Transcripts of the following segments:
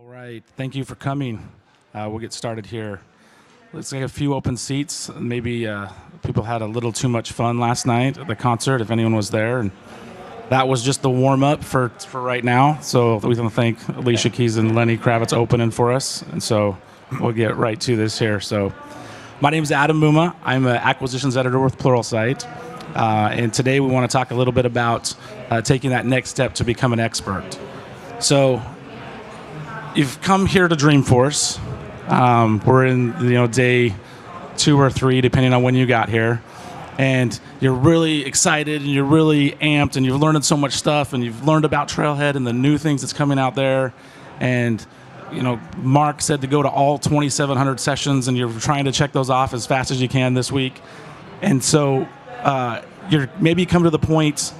All right, thank you for coming. We'll get started here. Let's take a few open seats. Maybe people had a little too much fun last night at the concert, if anyone was there. And that was just the warm-up for right now. So we want to thank Alicia Keys and Lenny Kravitz opening for us. And so we'll get right to this here. So my name is Adam Muma. I'm an acquisitions editor with Pluralsight. And today we want to talk a little bit about taking that next step to become an expert. So you've come here to Dreamforce. We're in day 2 or 3, depending on when you got here, and you're really excited and you're really amped and you've learned so much stuff and you've learned about Trailhead and the new things that's coming out there. And Mark said to go to all 2,700 sessions, and you're trying to check those off as fast as you can this week. And so you're maybe come to the point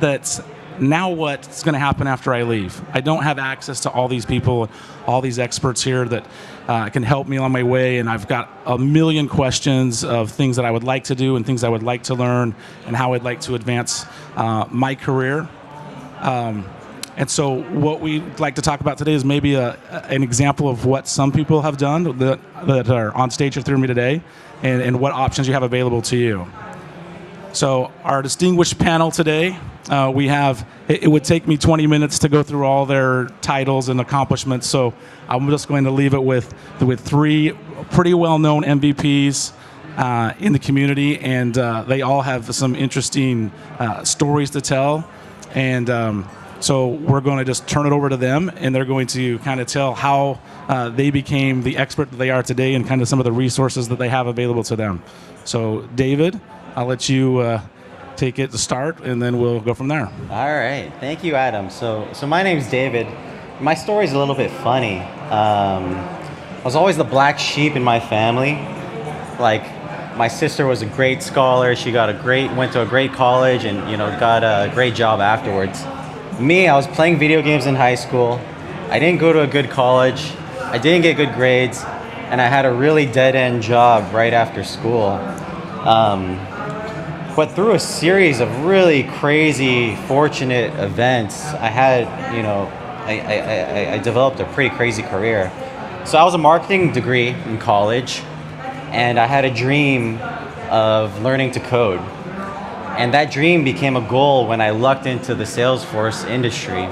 that now what's going to happen after I leave? I don't have access to all these people, all these experts here that can help me on my way, and I've got a million questions of things that I would like to do and things I would like to learn and how I'd like to advance my career. And so what we'd like to talk about today is maybe an example of what some people have done that are on stage here through me today, and what options you have available to you. So our distinguished panel today, we have, it would take me 20 minutes to go through all their titles and accomplishments, so I'm just going to leave it with 3 pretty well-known MVPs in the community, and they all have some interesting stories to tell. And so we're going to just turn it over to them, and they're going to kind of tell how they became the expert that they are today and kind of some of the resources that they have available to them. So David, I'll let you take it to start, and then we'll go from there. All right. Thank you, Adam. So my name's David. My story's a little bit funny. I was always the black sheep in my family. Like, my sister was a great scholar. She went to a great college and, got a great job afterwards. Me, I was playing video games in high school. I didn't go to a good college. I didn't get good grades, and I had a really dead-end job right after school. But through a series of really crazy, fortunate events, I developed a pretty crazy career. So I was a marketing degree in college, and I had a dream of learning to code. And that dream became a goal when I lucked into the Salesforce industry.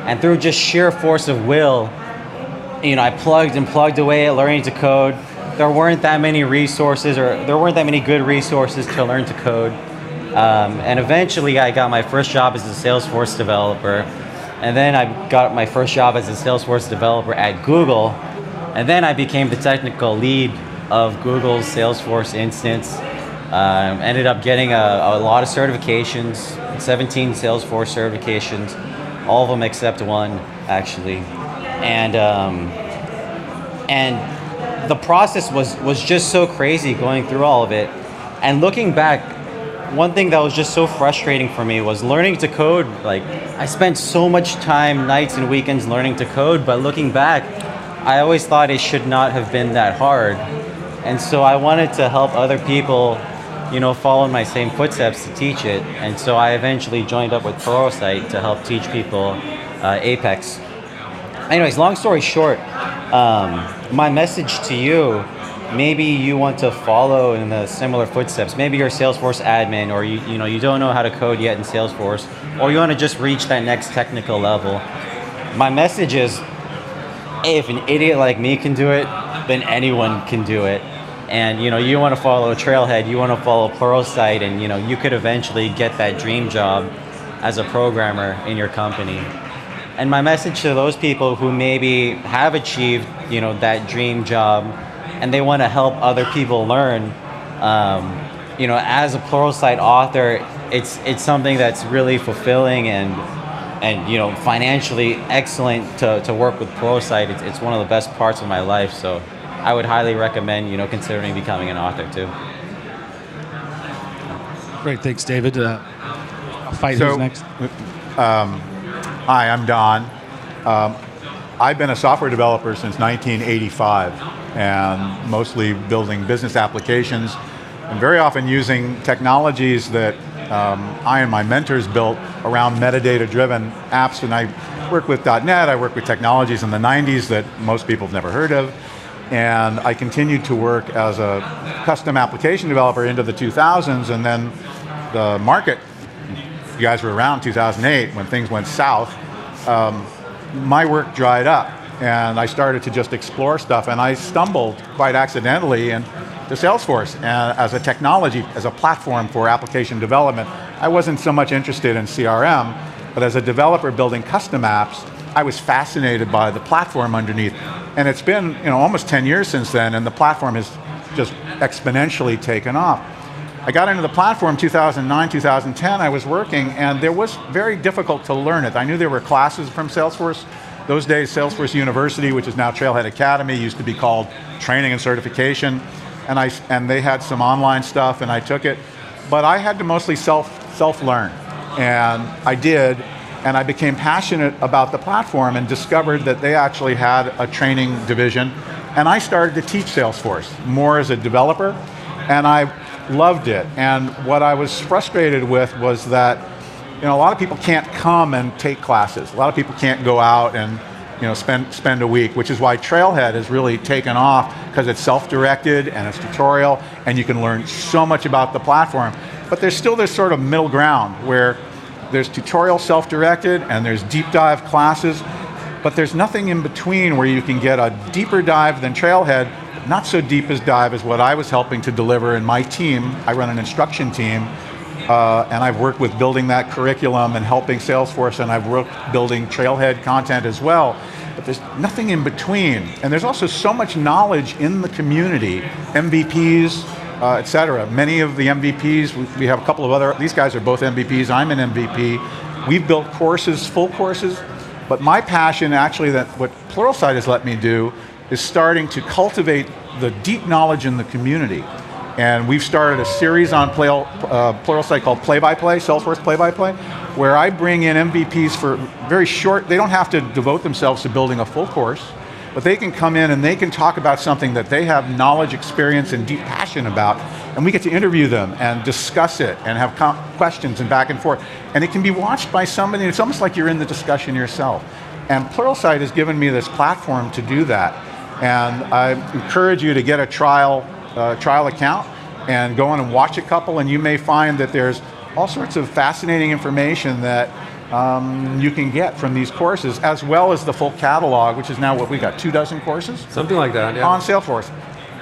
And through just sheer force of will, I plugged away at learning to code. There weren't that many resources, or there weren't that many good resources to learn to code. And eventually I got my first job as a Salesforce developer. And then I got my first job as a Salesforce developer at Google. And then I became the technical lead of Google's Salesforce instance. Ended up getting a lot of certifications, 17 Salesforce certifications, all of them except one, actually. And the process was just so crazy going through all of it. And looking back, one thing that was just so frustrating for me was learning to code. Like, I spent so much time, nights and weekends learning to code, but looking back, I always thought it should not have been that hard. And so I wanted to help other people, follow in my same footsteps to teach it. And so I eventually joined up with Pluralsight to help teach people Apex. Anyways, long story short, my message to you, maybe you want to follow in the similar footsteps. Maybe you're a Salesforce admin, or you don't know how to code yet in Salesforce, or you want to just reach that next technical level. My message is, hey, if an idiot like me can do it, then anyone can do it. And you want to follow Trailhead, you want to follow Pluralsight, and you could eventually get that dream job as a programmer in your company. And my message to those people who maybe have achieved, that dream job, and they want to help other people learn, as a Pluralsight author, it's something that's really fulfilling and financially excellent to work with Pluralsight. It's one of the best parts of my life. So I would highly recommend, considering becoming an author too. Great, thanks, David. Who's next? Hi, I'm Don. I've been a software developer since 1985, and mostly building business applications, and very often using technologies that I and my mentors built around metadata-driven apps, and I worked with .NET, I worked with technologies in the 90s that most people have never heard of, and I continued to work as a custom application developer into the 2000s, and then the market, you guys were around 2008 when things went south, my work dried up, and I started to just explore stuff, and I stumbled quite accidentally into Salesforce and as a technology, as a platform for application development. I wasn't so much interested in CRM, but as a developer building custom apps, I was fascinated by the platform underneath. And it's been almost 10 years since then, and the platform has just exponentially taken off. I got into the platform 2009, 2010, I was working, and it was very difficult to learn it. I knew there were classes from Salesforce. Those days, Salesforce University, which is now Trailhead Academy, used to be called Training and Certification, and they had some online stuff, and I took it. But I had to mostly self-learn, and I did, and I became passionate about the platform and discovered that they actually had a training division, and I started to teach Salesforce more as a developer, and I loved it. And what I was frustrated with was that a lot of people can't come and take classes. A lot of people can't go out and spend a week, which is why Trailhead has really taken off, because it's self-directed and it's tutorial, and you can learn so much about the platform. But there's still this sort of middle ground where there's tutorial self-directed and there's deep dive classes, but there's nothing in between where you can get a deeper dive than Trailhead, not so deep as dive as what I was helping to deliver in my team. I run an instruction team, and I've worked with building that curriculum and helping Salesforce, and I've worked building Trailhead content as well. But there's nothing in between. And there's also so much knowledge in the community, MVPs, et cetera. Many of the MVPs, we have a couple of other, these guys are both MVPs, I'm an MVP. We've built courses, full courses, but my passion actually, that what Pluralsight has let me do, is starting to cultivate the deep knowledge in the community. And we've started a series on Pluralsight called Play-by-Play, Salesforce Play-by-Play, where I bring in MVPs for very short, they don't have to devote themselves to building a full course, but they can come in and they can talk about something that they have knowledge, experience, and deep passion about, and we get to interview them and discuss it and have questions and back and forth. And it can be watched by somebody, it's almost like you're in the discussion yourself. And Pluralsight has given me this platform to do that. And I encourage you to get a trial account and go in and watch a couple, and you may find that there's all sorts of fascinating information that you can get from these courses, as well as the full catalog, which is now what we got, 24 courses? Something like that, yeah. On Salesforce.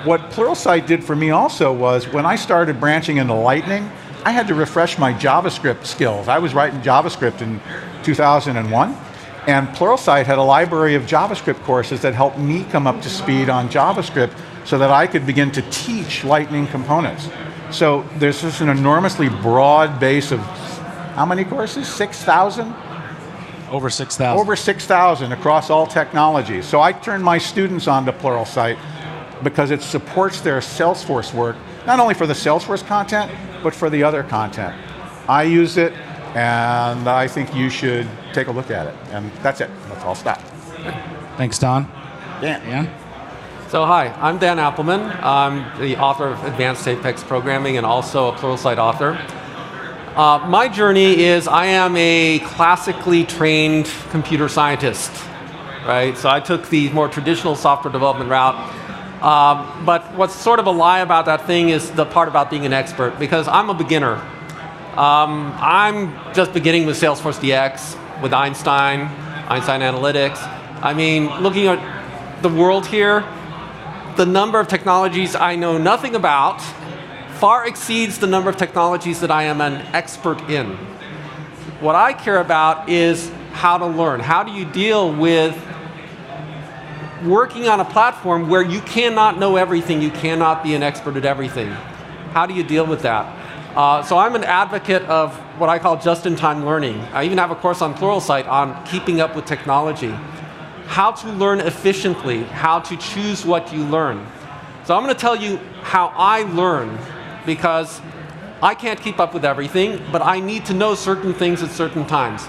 What Pluralsight did for me also was, when I started branching into Lightning, I had to refresh my JavaScript skills. I was writing JavaScript in 2001, and Pluralsight had a library of JavaScript courses that helped me come up to speed on JavaScript so that I could begin to teach Lightning components. So there's just an enormously broad base of, how many courses? 6,000? Over 6,000. Over 6,000 across all technologies. So I turned my students onto Pluralsight because it supports their Salesforce work, not only for the Salesforce content, but for the other content. I use it, and I think you should take a look at it. And that's it. I'll stop. Thanks, Don. Dan. So hi, I'm Dan Appelman. I'm the author of Advanced Apex Programming and also a Pluralsight author. My journey is, I am a classically trained computer scientist, right? So I took the more traditional software development route. But what's sort of a lie about that thing is the part about being an expert, because I'm a beginner. I'm just beginning with Salesforce DX, with Einstein Analytics. I mean, looking at the world here, the number of technologies I know nothing about far exceeds the number of technologies that I am an expert in. What I care about is how to learn. How do you deal with working on a platform where you cannot know everything, you cannot be an expert at everything? How do you deal with that? So I'm an advocate of what I call just-in-time learning. I even have a course on Pluralsight on keeping up with technology. How to learn efficiently, how to choose what you learn. So I'm going to tell you how I learn, because I can't keep up with everything, but I need to know certain things at certain times.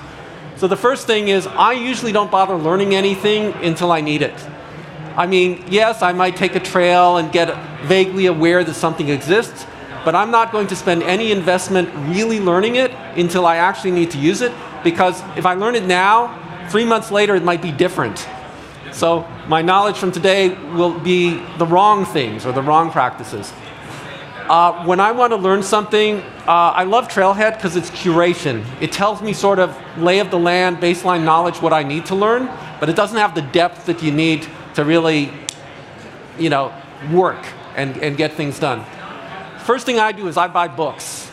So the first thing is, I usually don't bother learning anything until I need it. I mean, yes, I might take a trail and get vaguely aware that something exists, but I'm not going to spend any investment really learning it until I actually need to use it, because if I learn it now, 3 months later, it might be different. So my knowledge from today will be the wrong things or the wrong practices. When I want to learn something, I love Trailhead because it's curation. It tells me sort of lay of the land, baseline knowledge, what I need to learn, but it doesn't have the depth that you need to really, work and get things done. First thing I do is I buy books,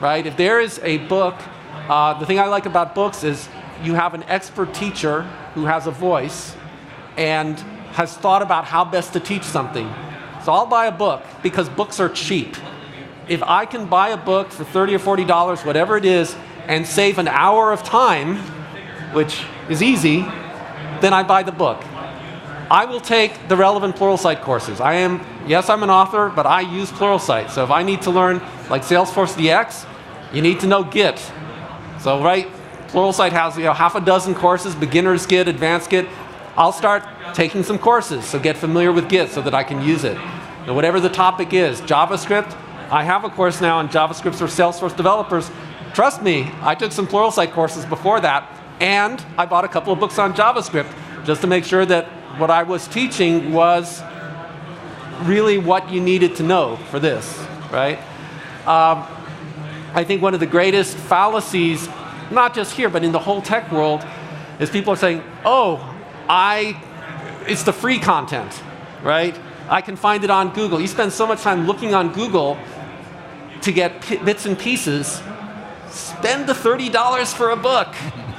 right? If there is a book, the thing I like about books is you have an expert teacher who has a voice and has thought about how best to teach something. So I'll buy a book because books are cheap. If I can buy a book for $30 or $40, whatever it is, and save an hour of time, which is easy, then I buy the book. I will take the relevant Pluralsight courses. Yes, I'm an author, but I use Pluralsight. So if I need to learn like Salesforce DX, you need to know Git. So Pluralsight has half a dozen courses, beginner's Git, advanced Git. I'll start taking some courses, so get familiar with Git so that I can use it. Now, whatever the topic is, JavaScript, I have a course now on JavaScript for Salesforce developers. Trust me, I took some Pluralsight courses before that, and I bought a couple of books on JavaScript just to make sure that what I was teaching was really what you needed to know for this, right? I think one of the greatest fallacies, not just here, but in the whole tech world, is people are saying, it's the free content, right? I can find it on Google. You spend so much time looking on Google to get bits and pieces. Spend the $30 for a book.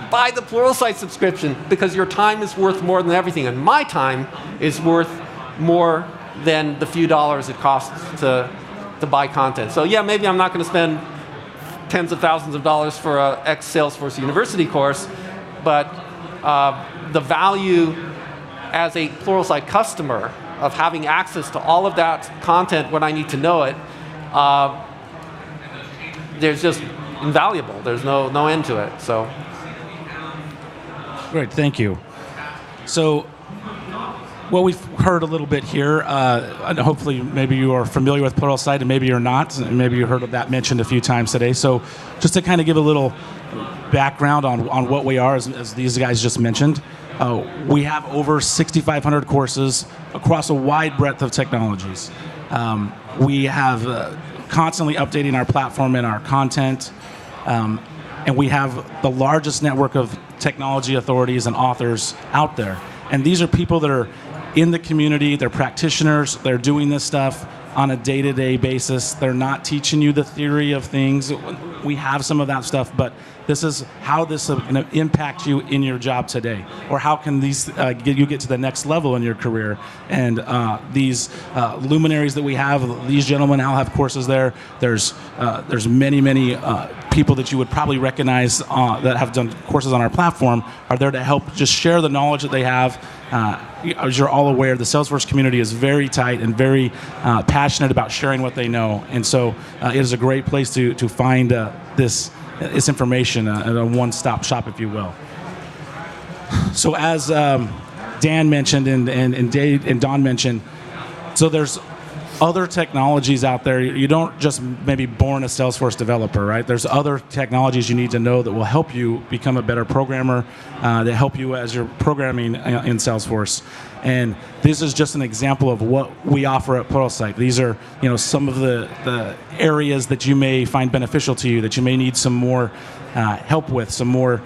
Buy the Pluralsight subscription because your time is worth more than everything. And my time is worth more than the few dollars it costs to buy content. So yeah, maybe I'm not going to spend tens of thousands of dollars for an ex-Salesforce University course, but the value as a Pluralsight customer of having access to all of that content when I need to know it, there's just invaluable. There's no end to it. So, great, thank you. So, well, we've heard a little bit here. And hopefully, maybe you are familiar with Pluralsight, and maybe you're not. And maybe you heard of that mentioned a few times today. So, just to kind of give a little background on what we are, as these guys just mentioned. We have over 6,500 courses across a wide breadth of technologies. We have constantly updating our platform and our content, and we have the largest network of technology authorities and authors out there. And these are people that are in the community, they're practitioners, they're doing this stuff on a day-to-day basis. They're not teaching you the theory of things. We have some of that stuff, but this is how this is going to impact you in your job today, or how can these you get to the next level in your career. And these luminaries that we have, these gentlemen all have courses there. There's many people that you would probably recognize that have done courses on our platform are there to help just share the knowledge that they have. As you're all aware, the Salesforce community is very tight and very passionate about sharing what they know. And so it is a great place to find this information at a one-stop shop, if you will. So as Dan mentioned and Dave and Don mentioned, so there's other technologies out there. You don't just maybe born a Salesforce developer, right? There's other technologies you need to know that will help you become a better programmer, that help you as you're programming in Salesforce. And this is just an example of what we offer at Pluralsight. These are, some of the areas that you may find beneficial to you, that you may need some more help with, some more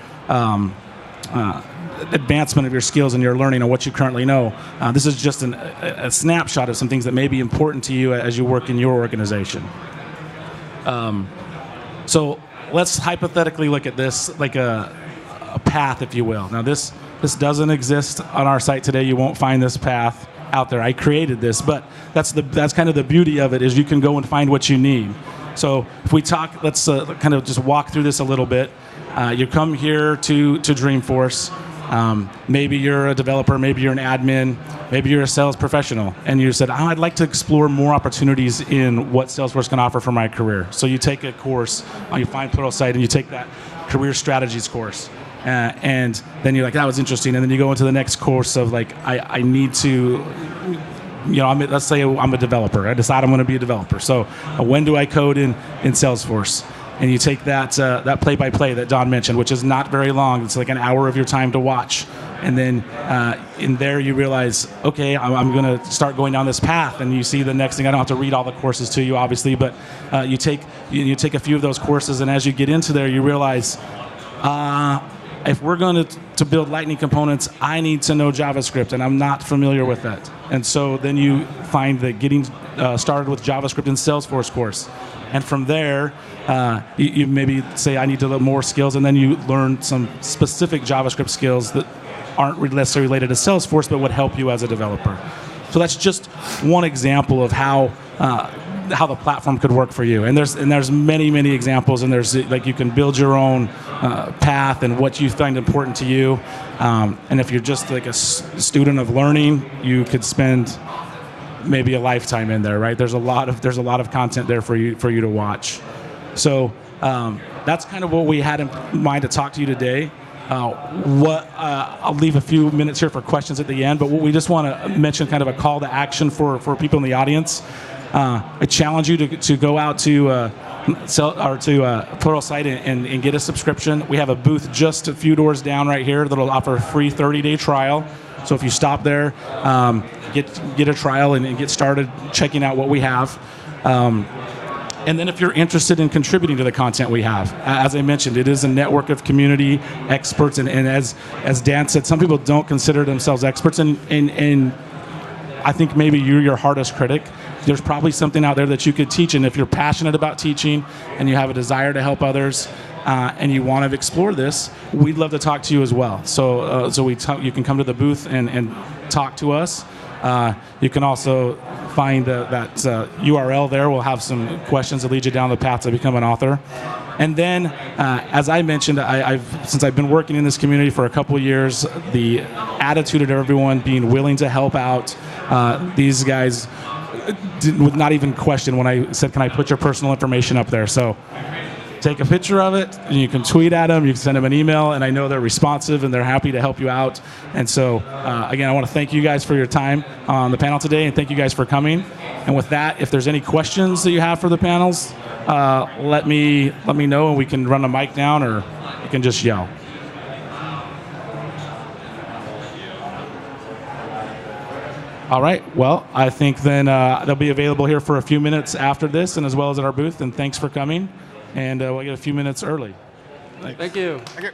advancement of your skills and your learning on what you currently know. This is just a snapshot of some things that may be important to you as you work in your organization. So let's hypothetically look at this like a path, if you will. Now this doesn't exist on our site today. You won't find this path out there. I created this, but that's kind of the beauty of it, is you can go and find what you need. So if we talk, let's kind of just walk through this a little bit. You come here to Dreamforce. Maybe you're a developer, maybe you're an admin, maybe you're a sales professional, and you said, I'd like to explore more opportunities in what Salesforce can offer for my career. So you take a course, you find Pluralsight, and you take that career strategies course. And then you're like, that was interesting. And then you go into the next course of like, I need to, let's say I'm a developer. I decide I'm going to be a developer. So when do I code in Salesforce? and you take that play-by-play that Don mentioned, which is not very long. It's like an hour of your time to watch. And then in there you realize, okay, I'm going to start going down this path, and you see the next thing. I don't have to read all the courses to you, obviously, but you take a few of those courses, and as you get into there, you realize, if we're going to build Lightning components, I need to know JavaScript, and I'm not familiar with that. And so then you find the Getting Started with JavaScript in Salesforce course. And from there, you maybe say, I need to learn more skills, and then you learn some specific JavaScript skills that aren't necessarily related to Salesforce, but would help you as a developer. So that's just one example of how the platform could work for you. And there's many examples, and there's like you can build your own path and what you find important to you. And if you're just like a student of learning, you could spend maybe a lifetime in there, right? There's a lot of content there for you to watch. So that's kind of what we had in mind to talk to you today. I'll leave a few minutes here for questions at the end, but we just want to mention kind of a call to action for people in the audience. I challenge you to go out to Pluralsight and get a subscription. We have a booth just a few doors down right here that'll offer a free 30-day trial. So if you stop there, get a trial and get started checking out what we have. And then if you're interested in contributing to the content we have, as I mentioned, it is a network of community experts. And as Dan said, some people don't consider themselves experts. And I think maybe you're your hardest critic. There's probably something out there that you could teach. And if you're passionate about teaching and you have a desire to help others and you want to explore this, we'd love to talk to you as well. So you can come to the booth and talk to us. You can also find that URL there. We'll have some questions that lead you down the path to become an author. And then, as I mentioned, since I've been working in this community for a couple of years, the attitude of everyone being willing to help out, these guys would not even question when I said, can I put your personal information up there? So take a picture of it, and you can tweet at them, you can send them an email, and I know they're responsive and they're happy to help you out. And so, again, I want to thank you guys for your time on the panel today, and thank you guys for coming. And with that, if there's any questions that you have for the panels, let me know, and we can run a mic down, or you can just yell. All right, well, I think then they'll be available here for a few minutes after this, and as well as at our booth, and thanks for coming. And we'll get a few minutes early. Thank you. Okay.